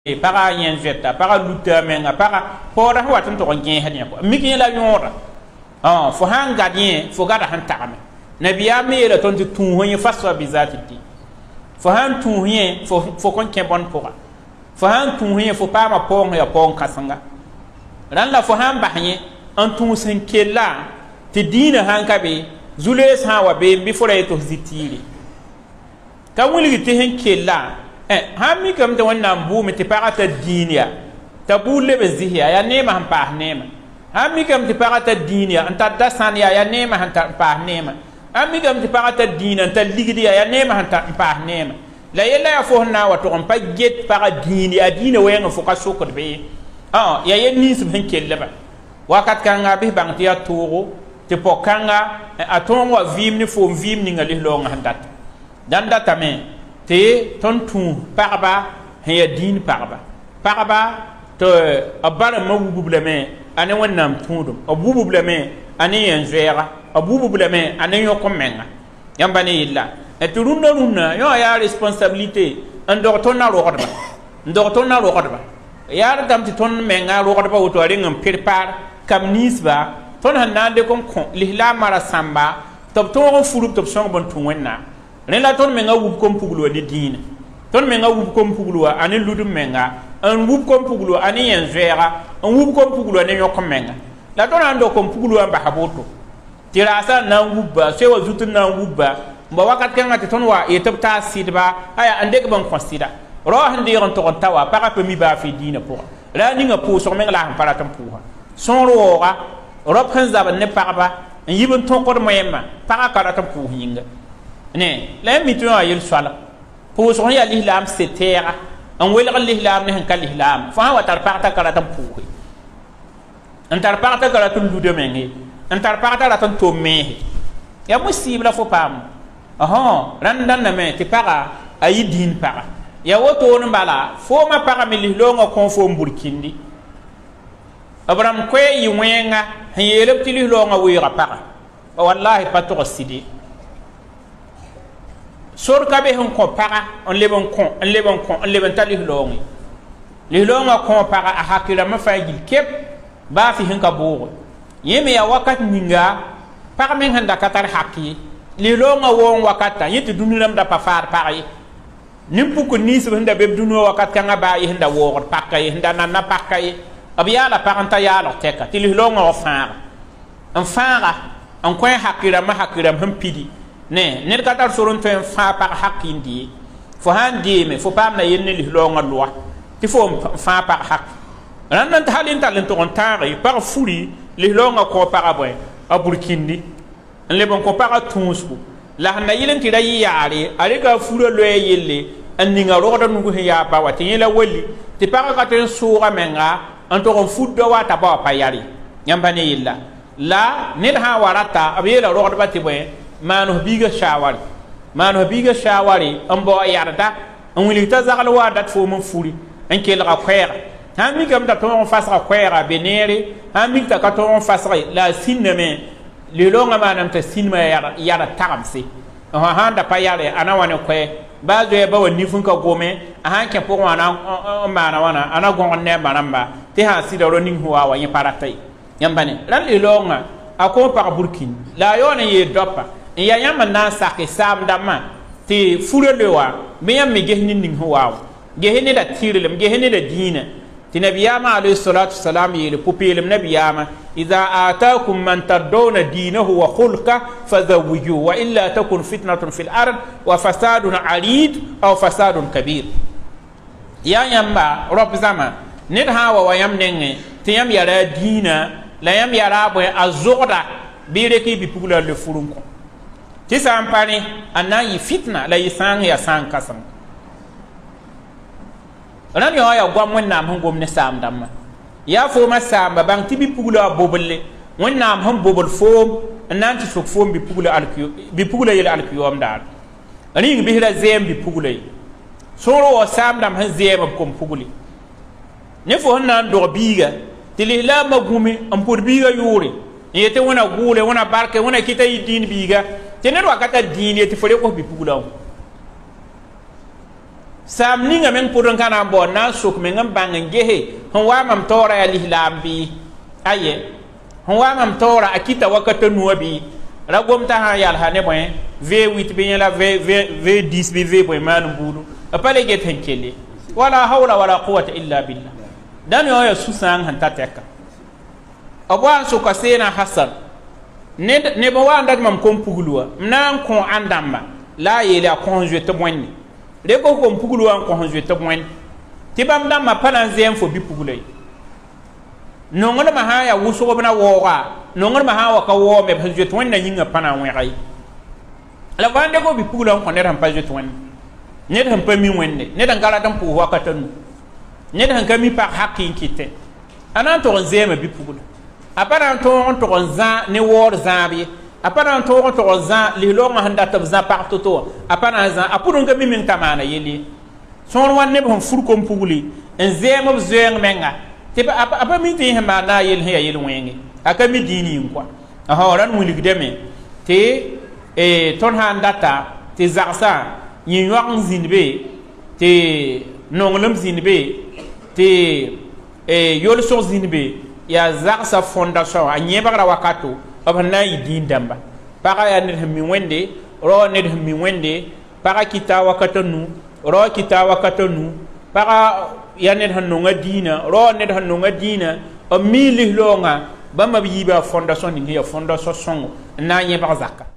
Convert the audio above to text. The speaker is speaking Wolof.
para yen jetta para luta menga para pora watin to ngi hanya ko miki la nyora fo han gadien fo gada han takame nabiya mera ton ti tun hoye faswa bizati ti fo han tun hoye fo kon ke bon pora fo han tun hoye fo pa ma pon ya pon kasanga ran la fo han bahye an tun sen kella ti dina han kabe zules ha wa be bi fo re to zitiri ka wuli ti hen kella hami kam te wannan bu mi ti parata dinia tabule be zihya ya nema han pa nema hami kam ti parata dinia anta dasan ya nema han pa nema hami kam ti parata dinia anta ligdi ya nema han pa nema la yella ya fo na wa to on pa get para dinia dina wenga fo ka sokot be ya yenni sum hen kelleba wakat kanga be bang ti ya toro ti pokang aton wa vimni fo vimni ngali longa handat dan data me te ton tu parba ya din parba to abara mabubleme ane wonnam tundum abububleme ane yenjera abububleme ane yokomenga yambane illa et runna yo ya responsabilité ndorton na rokodba ya dam ti ton menga rokodba woto ringam prepare kam nisba ton hanande kon lihla mara samba top ton furup top song bon tunwenna rela ton menga wub kom puglo ni dina ton menga wub kom puglo ani ludum menga an wub kom puglo ani yenjera an wub kom puglo ni yokom menga la ton ando kom puglo amba haboto tirasa na wubba sewa zutun na wubba mba wakat kanga te ton wa yetata sidba aya ande ko ban considera ro hande on to tawa para pe mi ba fi dina pour la ni nga pour so menga la han para tam pour son roga ro prenza ba ne parba yibon ton ko moyema para kala tam pour hinga ne la mi tu ayel swala pour so ya l'islam c'est terre en wel l'islam ne kan l'islam fa wa tar parta kala tam pour en tar parta kala tum du de mengi en tar parta la tam to me ya possible fo pam randan na me ti para ayi din para ya woto on bala fo ma para mi longa kon fo burkindi abram ko yi wenga yelep ti longa wira para wallahi patro sidi sor ka be hon ko para on lebon tali longi li longa ko para a hakira ma fayil kep ba fi hin ka bo yeme ya wakat ninga para men handa katar hakki li longa won wakata yiti duniram da pa far pare nimpu ko nis handa be duno wakat kanga ba yi handa wo pakka yi handa na pakka yi abiya la paranta ya lo teka ti li longa o fara an ko hakira ma ham pidi ne katar soron to en fa par hakindi fo handi me fo pam na yenni li longa loi ti fo fa par hak nan talin to on tare par furi li longa ko par boy aburkindi le bon ko para tunsbu la na yilen ti dai yare ale ga furo lo yelle anninga roda nugo ya ba wati yela wali ti para ka ten sura menga anto on fuddo wata ba pa yari nyambane illa la nid ha warata abiyela roda bati boy mano biga shawari ambo yarda on wili ta zagal wadat fo mon furi en kel ga kwera ha mi gam da ton fasra kwera benere ha mi ta ka ton fasra la sineme le longa manam ta sinma yara taramse handa pa yare ana wane kwe bazo e bawo ni fun ka gome han ke pour wana wana ana gon ne manamba te ha sida ro ning huwa wa yiparatai yambane ran le longa ako par burkin la yone ye dopa ya yamba na sake sam dama te furelewa me yam me gehni ning huwa gehni da tirelem gehni da dina ti nabiyama alayhi salatu wassalam yele popelem nabiyama idha ataakum man tardawna dinahu wa khulqa fadhawiju wa illa takun fitnatun fil ard wa fasadun arid aw fasadun kabir ya yamba rob zama ned hawa wa yam nenge ti yam yara dina la yam yara bo azurda bire ki bi pugula le furunko ti sampani anayi fitna la yisang ya sang kasam ran yo ya gwam wonnam han gomne sam damma ya fo ma samba bang tibi pugula bobolle wonnam han bobol fo nanti sok fo bi pugula yel alkiyom dal ani bi hira zem bi pugula soro o sam dam han zem kom puguli ne fo nan do biga tili la magumi am por biga yuri yete wona gule wona barke wona kita yidin biga tenero akata dini yete fo ko bi pugula sam ninga men pudon kana bo na sok men ngam bangen gehe hon wa mam tora ya lihlam bi aye hon wa mam tora akita wakata nuwabi ragom ta ha yal ha ne boy v8 bi la v10 bi v boy man budu apale get henkele wala hawla wala quwwata illa billah dan yo ya susan han tateka abwan so ka sena hasan ne bo wa ndat mam kom pugulwa nan ko andamba la yele a conjue te moinni de ko kom pugulwa en conjue te moinni tibam dam ma panan zem fo bi pugulay nongol ma ha ya wuso bna woga nongol ma ha wa ka wo me conjue te moinni yinga panan we gai la vande ko bi pugulwa ko ne ram pa je te moinni ne dan pa mi wenne ne dan gala dan pu wa ka tanu ne dan ka mi pa hakin kite anan to zema bi pugulwa apara to za ne wor zabi apara to za li lo ma handa tab za parto to apara za apurun ga mimin tamana yeli son wan ne bon fur kom puguli en zema zeng menga te apa mi te ma na yel he yel wenge aka mi dini kwa aha ran mu ligdeme te ton handata te zaksa yin wang zinbe te nonglam zinbe te yol so zinbe ya zaksa fondation a nyebara wakato abana yidin damba para ya ne mi wende ro ne mi wende para kita wakatanu ro kita wakatanu para ya ne hanno ngadina ro ne hanno ngadina o mili longa bama biba fondation ni ya fondation songo na nyebara zakka